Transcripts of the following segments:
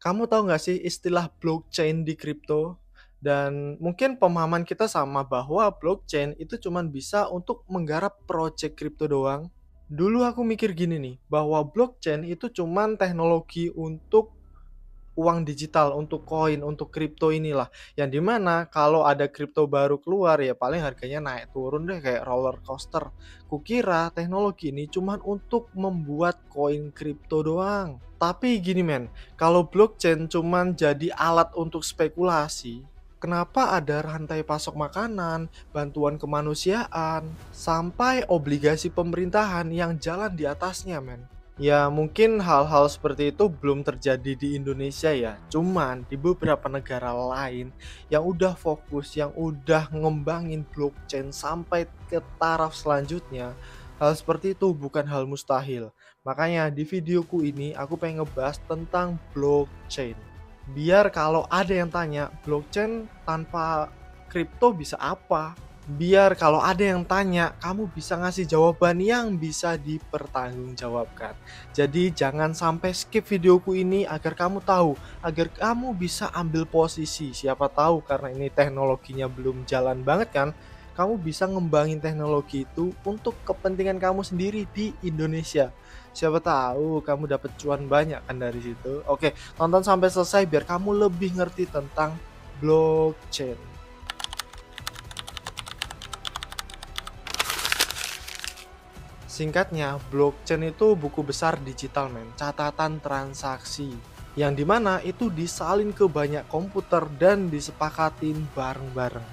Kamu tahu nggak sih istilah blockchain di kripto? Dan mungkin pemahaman kita sama bahwa blockchain itu cuman bisa untuk menggarap project kripto doang. Dulu aku mikir gini nih, bahwa blockchain itu cuman teknologi untuk uang digital, untuk koin, untuk kripto inilah. Yang dimana kalau ada kripto baru keluar ya paling harganya naik turun deh kayak roller coaster. Kukira teknologi ini cuman untuk membuat koin kripto doang. Tapi gini men, kalau blockchain cuman jadi alat untuk spekulasi, kenapa ada rantai pasok makanan, bantuan kemanusiaan, sampai obligasi pemerintahan yang jalan di atasnya men? Ya mungkin hal-hal seperti itu belum terjadi di Indonesia ya. Cuman di beberapa negara lain yang udah fokus, yang udah ngembangin blockchain sampai ke taraf selanjutnya, hal seperti itu bukan hal mustahil. Makanya di videoku ini aku pengen ngebahas tentang blockchain. Biar kalau ada yang tanya, blockchain tanpa kripto bisa apa? Biar kalau ada yang tanya, kamu bisa ngasih jawaban yang bisa dipertanggungjawabkan. Jadi jangan sampai skip videoku ini agar kamu tahu, agar kamu bisa ambil posisi. Siapa tahu karena ini teknologinya belum jalan banget kan, kamu bisa ngembangin teknologi itu untuk kepentingan kamu sendiri di Indonesia. Siapa tahu kamu dapat cuan banyak kan dari situ. Oke, tonton sampai selesai biar kamu lebih ngerti tentang blockchain. Singkatnya, blockchain itu buku besar digital men, catatan transaksi. Yang dimana itu disalin ke banyak komputer dan disepakatin bareng-bareng.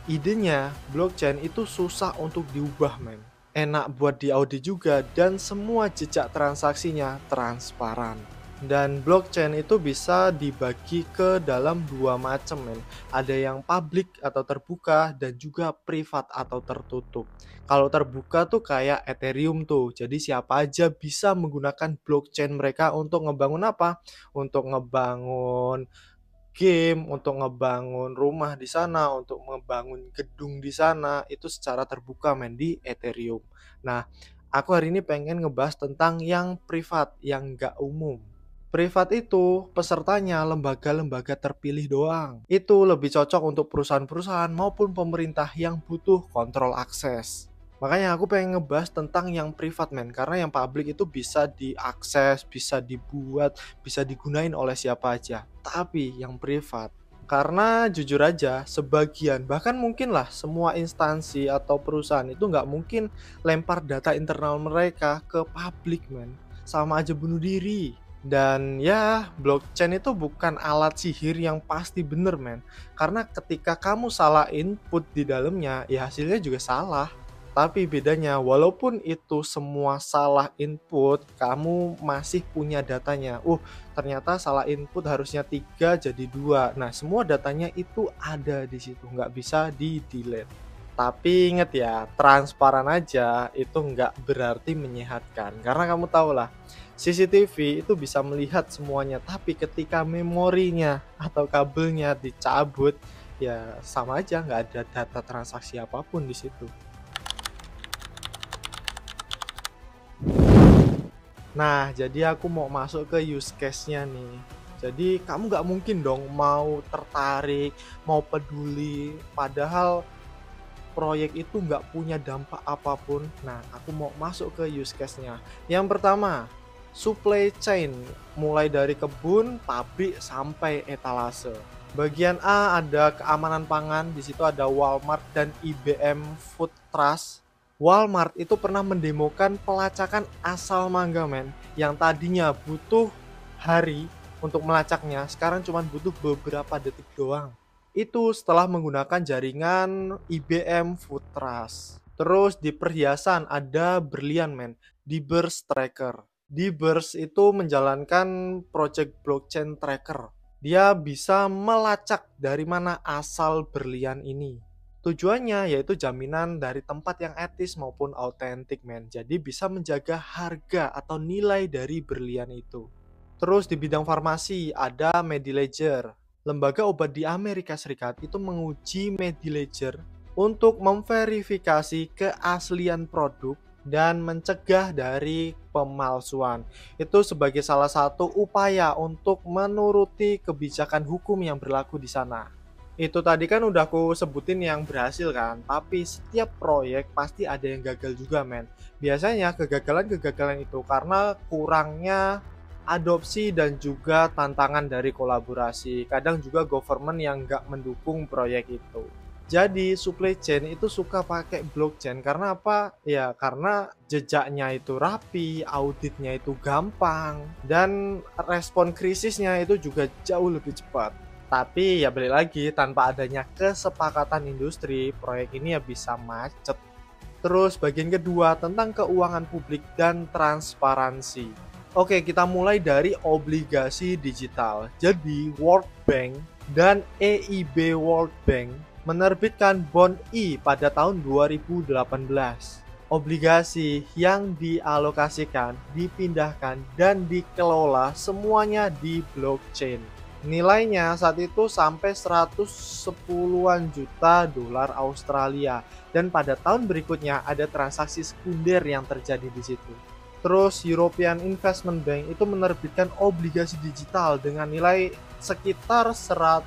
Idenya, blockchain itu susah untuk diubah men. Enak buat diaudit juga dan semua jejak transaksinya transparan. Dan blockchain itu bisa dibagi ke dalam dua macam men. Ada yang public atau terbuka dan juga privat atau tertutup. Kalau terbuka tuh kayak Ethereum tuh. Jadi siapa aja bisa menggunakan blockchain mereka untuk ngebangun apa? Untuk ngebangun game, untuk ngebangun rumah di sana, untuk ngebangun gedung di sana, itu secara terbuka men di Ethereum. Nah, aku hari ini pengen ngebahas tentang yang privat, yang nggak umum. Privat itu pesertanya lembaga-lembaga terpilih doang. Itu lebih cocok untuk perusahaan-perusahaan maupun pemerintah yang butuh kontrol akses. Makanya aku pengen ngebahas tentang yang privat men, karena yang publik itu bisa diakses, bisa dibuat, bisa digunain oleh siapa aja. Tapi yang privat, karena jujur aja sebagian, bahkan mungkin lah semua instansi atau perusahaan itu nggak mungkin lempar data internal mereka ke publik men. Sama aja bunuh diri. Dan ya, blockchain itu bukan alat sihir yang pasti bener men. Karena ketika kamu salah input di dalamnya, ya hasilnya juga salah. Tapi bedanya, walaupun itu semua salah input, kamu masih punya datanya. Ternyata salah input harusnya 3 jadi 2. Nah, semua datanya itu ada di situ, nggak bisa di-delete. Tapi inget ya, transparan aja itu nggak berarti menyehatkan. Karena kamu tahu lah, CCTV itu bisa melihat semuanya, tapi ketika memorinya atau kabelnya dicabut, ya sama aja nggak ada data transaksi apapun di situ. Nah, jadi aku mau masuk ke use case-nya nih. Jadi kamu nggak mungkin dong mau tertarik, mau peduli, padahal proyek itu nggak punya dampak apapun. Nah, aku mau masuk ke use case-nya. Yang pertama, supply chain, mulai dari kebun, pabrik, sampai etalase. Bagian A ada keamanan pangan, di situ ada Walmart dan IBM Food Trust. Walmart itu pernah mendemokan pelacakan asal mangga men, yang tadinya butuh hari untuk melacaknya, sekarang cuma butuh beberapa detik doang. Itu setelah menggunakan jaringan IBM Food Trust. Terus di perhiasan ada berlian men, di Burst Tracker. Di Burst itu menjalankan project blockchain tracker. Dia bisa melacak dari mana asal berlian ini. Tujuannya yaitu jaminan dari tempat yang etis maupun autentik men. Jadi bisa menjaga harga atau nilai dari berlian itu. Terus di bidang farmasi ada Mediledger. Lembaga obat di Amerika Serikat itu menguji Mediledger untuk memverifikasi keaslian produk dan mencegah dari pemalsuan. Itu sebagai salah satu upaya untuk menuruti kebijakan hukum yang berlaku di sana. Itu tadi kan udah aku sebutin yang berhasil kan, tapi setiap proyek pasti ada yang gagal juga men. Biasanya kegagalan-kegagalan itu karena kurangnya adopsi dan juga tantangan dari kolaborasi. Kadang juga government yang nggak mendukung proyek itu. Jadi supply chain itu suka pakai blockchain karena apa? Ya karena jejaknya itu rapi, auditnya itu gampang, dan respon krisisnya itu juga jauh lebih cepat. Tapi ya balik lagi, tanpa adanya kesepakatan industri, proyek ini ya bisa macet. Terus bagian kedua tentang keuangan publik dan transparansi. Oke, kita mulai dari obligasi digital. Jadi World Bank dan EIB World Bank menerbitkan bond E pada tahun 2018. Obligasi yang dialokasikan, dipindahkan, dan dikelola semuanya di blockchain. Nilainya saat itu sampai 110-an juta dolar Australia, dan pada tahun berikutnya ada transaksi sekunder yang terjadi di situ. Terus European Investment Bank itu menerbitkan obligasi digital dengan nilai sekitar 100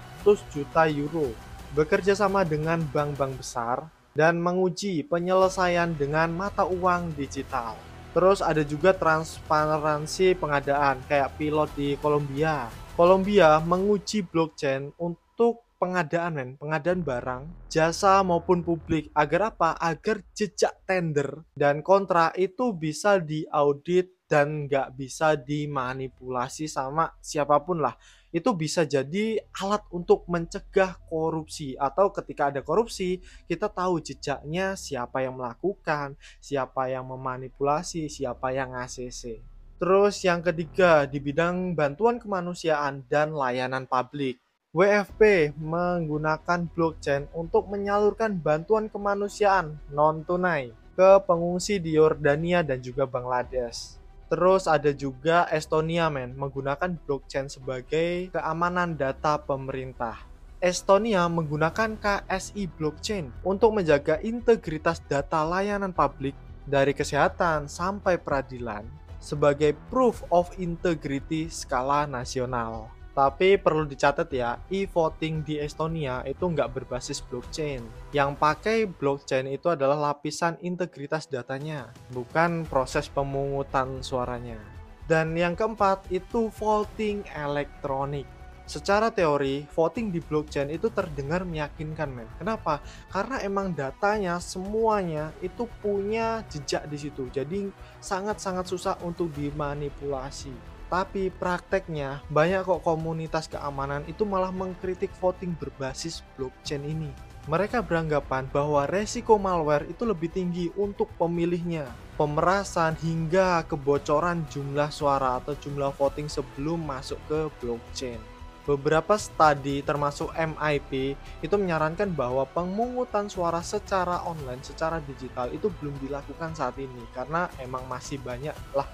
juta euro. Bekerja sama dengan bank-bank besar dan menguji penyelesaian dengan mata uang digital. Terus ada juga transparansi pengadaan kayak pilot di Kolombia. Kolombia menguji blockchain untuk pengadaan barang, jasa maupun publik. Agar apa? Agar jejak tender dan kontrak itu bisa diaudit dan nggak bisa dimanipulasi sama siapapun lah. Itu bisa jadi alat untuk mencegah korupsi, atau ketika ada korupsi, kita tahu jejaknya siapa yang melakukan, siapa yang memanipulasi, siapa yang ACC. Terus yang ketiga, di bidang bantuan kemanusiaan dan layanan publik. WFP menggunakan blockchain untuk menyalurkan bantuan kemanusiaan non-tunai ke pengungsi di Yordania dan juga Bangladesh. Terus ada juga Estonia menggunakan blockchain sebagai keamanan data pemerintah. Estonia menggunakan KSI blockchain untuk menjaga integritas data layanan publik dari kesehatan sampai peradilan sebagai proof of integrity skala nasional. Tapi perlu dicatat ya, e-voting di Estonia itu nggak berbasis blockchain. Yang pakai blockchain itu adalah lapisan integritas datanya, bukan proses pemungutan suaranya. Dan yang keempat itu voting elektronik. Secara teori, voting di blockchain itu terdengar meyakinkan men. Kenapa? Karena emang datanya semuanya itu punya jejak di situ. Jadi sangat-sangat susah untuk dimanipulasi. Tapi prakteknya banyak kok komunitas keamanan itu malah mengkritik voting berbasis blockchain ini. Mereka beranggapan bahwa resiko malware itu lebih tinggi untuk pemilihnya. Pemerasan hingga kebocoran jumlah suara atau jumlah voting sebelum masuk ke blockchain. Beberapa studi termasuk MIT itu menyarankan bahwa pemungutan suara secara online, secara digital itu belum dilakukan saat ini karena emang masih banyak lah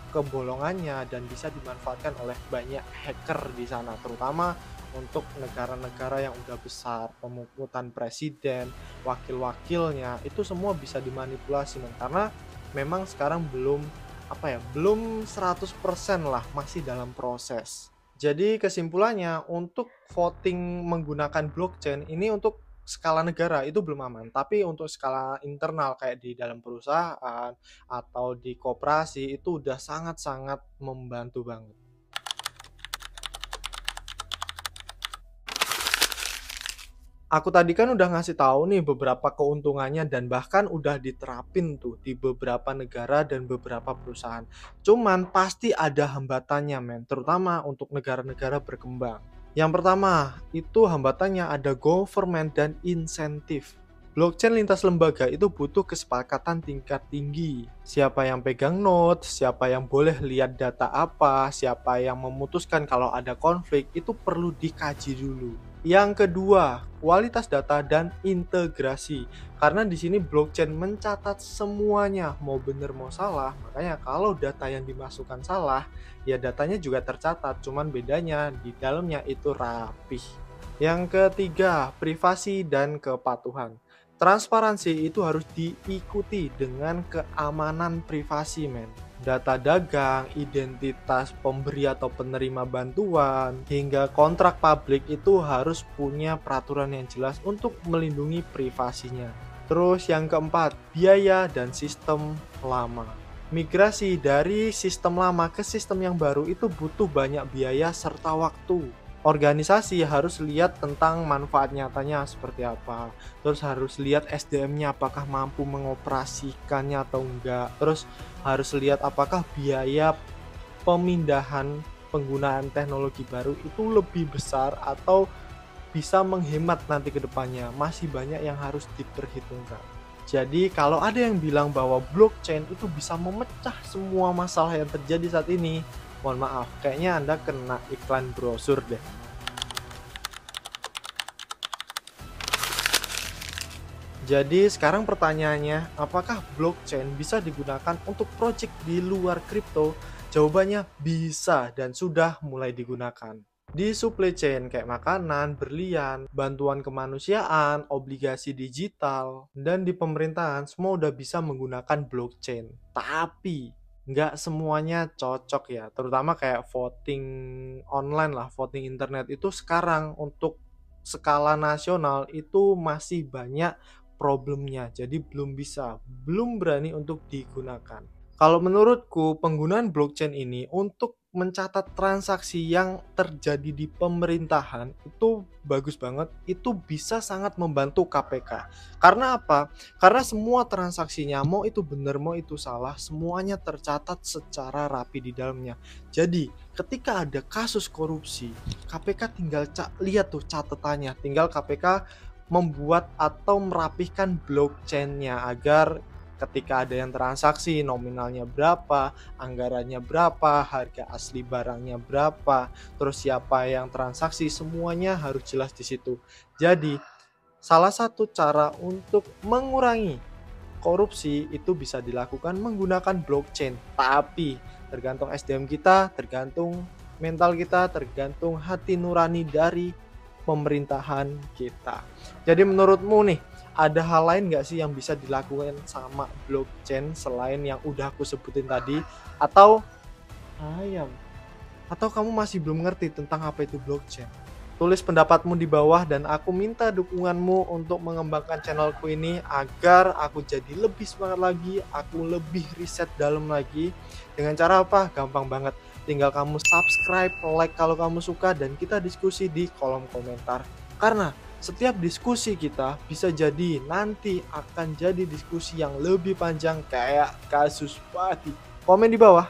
kebolongannya dan bisa dimanfaatkan oleh banyak hacker di sana, terutama untuk negara-negara yang udah besar. Pemungutan presiden, wakil-wakilnya itu semua bisa dimanipulasi karena memang sekarang belum 100% lah, masih dalam proses. Jadi kesimpulannya, untuk voting menggunakan blockchain ini untuk skala negara itu belum aman, tapi untuk skala internal kayak di dalam perusahaan atau di koperasi itu udah sangat-sangat membantu banget. Aku tadi kan udah ngasih tahu nih beberapa keuntungannya dan bahkan udah diterapin tuh di beberapa negara dan beberapa perusahaan. Cuman pasti ada hambatannya terutama untuk negara-negara berkembang. Yang pertama, itu hambatannya ada government dan insentif. Blockchain lintas lembaga itu butuh kesepakatan tingkat tinggi. Siapa yang pegang note, siapa yang boleh lihat data apa, siapa yang memutuskan kalau ada konflik, itu perlu dikaji dulu. Yang kedua, kualitas data dan integrasi. Karena di sini blockchain mencatat semuanya, mau benar mau salah. Makanya kalau data yang dimasukkan salah, ya datanya juga tercatat, cuman bedanya di dalamnya itu rapih. Yang ketiga, privasi dan kepatuhan. Transparansi itu harus diikuti dengan keamanan privasi, men. Data dagang, identitas pemberi atau penerima bantuan, hingga kontrak publik itu harus punya peraturan yang jelas untuk melindungi privasinya. Terus yang keempat, biaya dan sistem lama. Migrasi dari sistem lama ke sistem yang baru itu butuh banyak biaya serta waktu. Organisasi harus lihat tentang manfaat nyatanya seperti apa. Terus harus lihat SDM-nya apakah mampu mengoperasikannya atau enggak. Terus harus lihat apakah biaya pemindahan penggunaan teknologi baru itu lebih besar atau bisa menghemat nanti ke depannya. Masih banyak yang harus diperhitungkan. Jadi kalau ada yang bilang bahwa blockchain itu bisa memecah semua masalah yang terjadi saat ini, mohon maaf, kayaknya Anda kena iklan brosur deh. Jadi sekarang pertanyaannya, apakah blockchain bisa digunakan untuk project di luar kripto? Jawabannya bisa dan sudah mulai digunakan. Di supply chain kayak makanan, berlian, bantuan kemanusiaan, obligasi digital, dan di pemerintahan semua udah bisa menggunakan blockchain. Tapi nggak semuanya cocok ya, terutama kayak voting online lah, voting internet itu sekarang untuk skala nasional itu masih banyak problemnya, jadi belum berani untuk digunakan. Kalau menurutku, penggunaan blockchain ini untuk mencatat transaksi yang terjadi di pemerintahan itu bagus banget, itu bisa sangat membantu KPK. Karena apa? Karena semua transaksinya, mau itu benar, mau itu salah, semuanya tercatat secara rapi di dalamnya. Jadi, ketika ada kasus korupsi, KPK tinggal lihat tuh catatannya, tinggal KPK membuat atau merapihkan blockchain-nya agar ketika ada yang transaksi nominalnya berapa, anggarannya berapa, harga asli barangnya berapa, terus siapa yang transaksi, semuanya harus jelas di situ. Jadi, salah satu cara untuk mengurangi korupsi itu bisa dilakukan menggunakan blockchain. Tapi tergantung SDM kita, tergantung mental kita, tergantung hati nurani dari pemerintahan kita. Jadi menurutmu nih, ada hal lain nggak sih yang bisa dilakukan sama blockchain selain yang udah aku sebutin tadi? Atau ayam? Atau kamu masih belum ngerti tentang apa itu blockchain? Tulis pendapatmu di bawah dan aku minta dukunganmu untuk mengembangkan channelku ini agar aku jadi lebih semangat lagi, aku lebih riset dalam lagi. Dengan cara apa? Gampang banget. Tinggal kamu subscribe, like kalau kamu suka, dan kita diskusi di kolom komentar. Karena setiap diskusi kita bisa jadi nanti akan jadi diskusi yang lebih panjang kayak kasus Pati. Komen di bawah.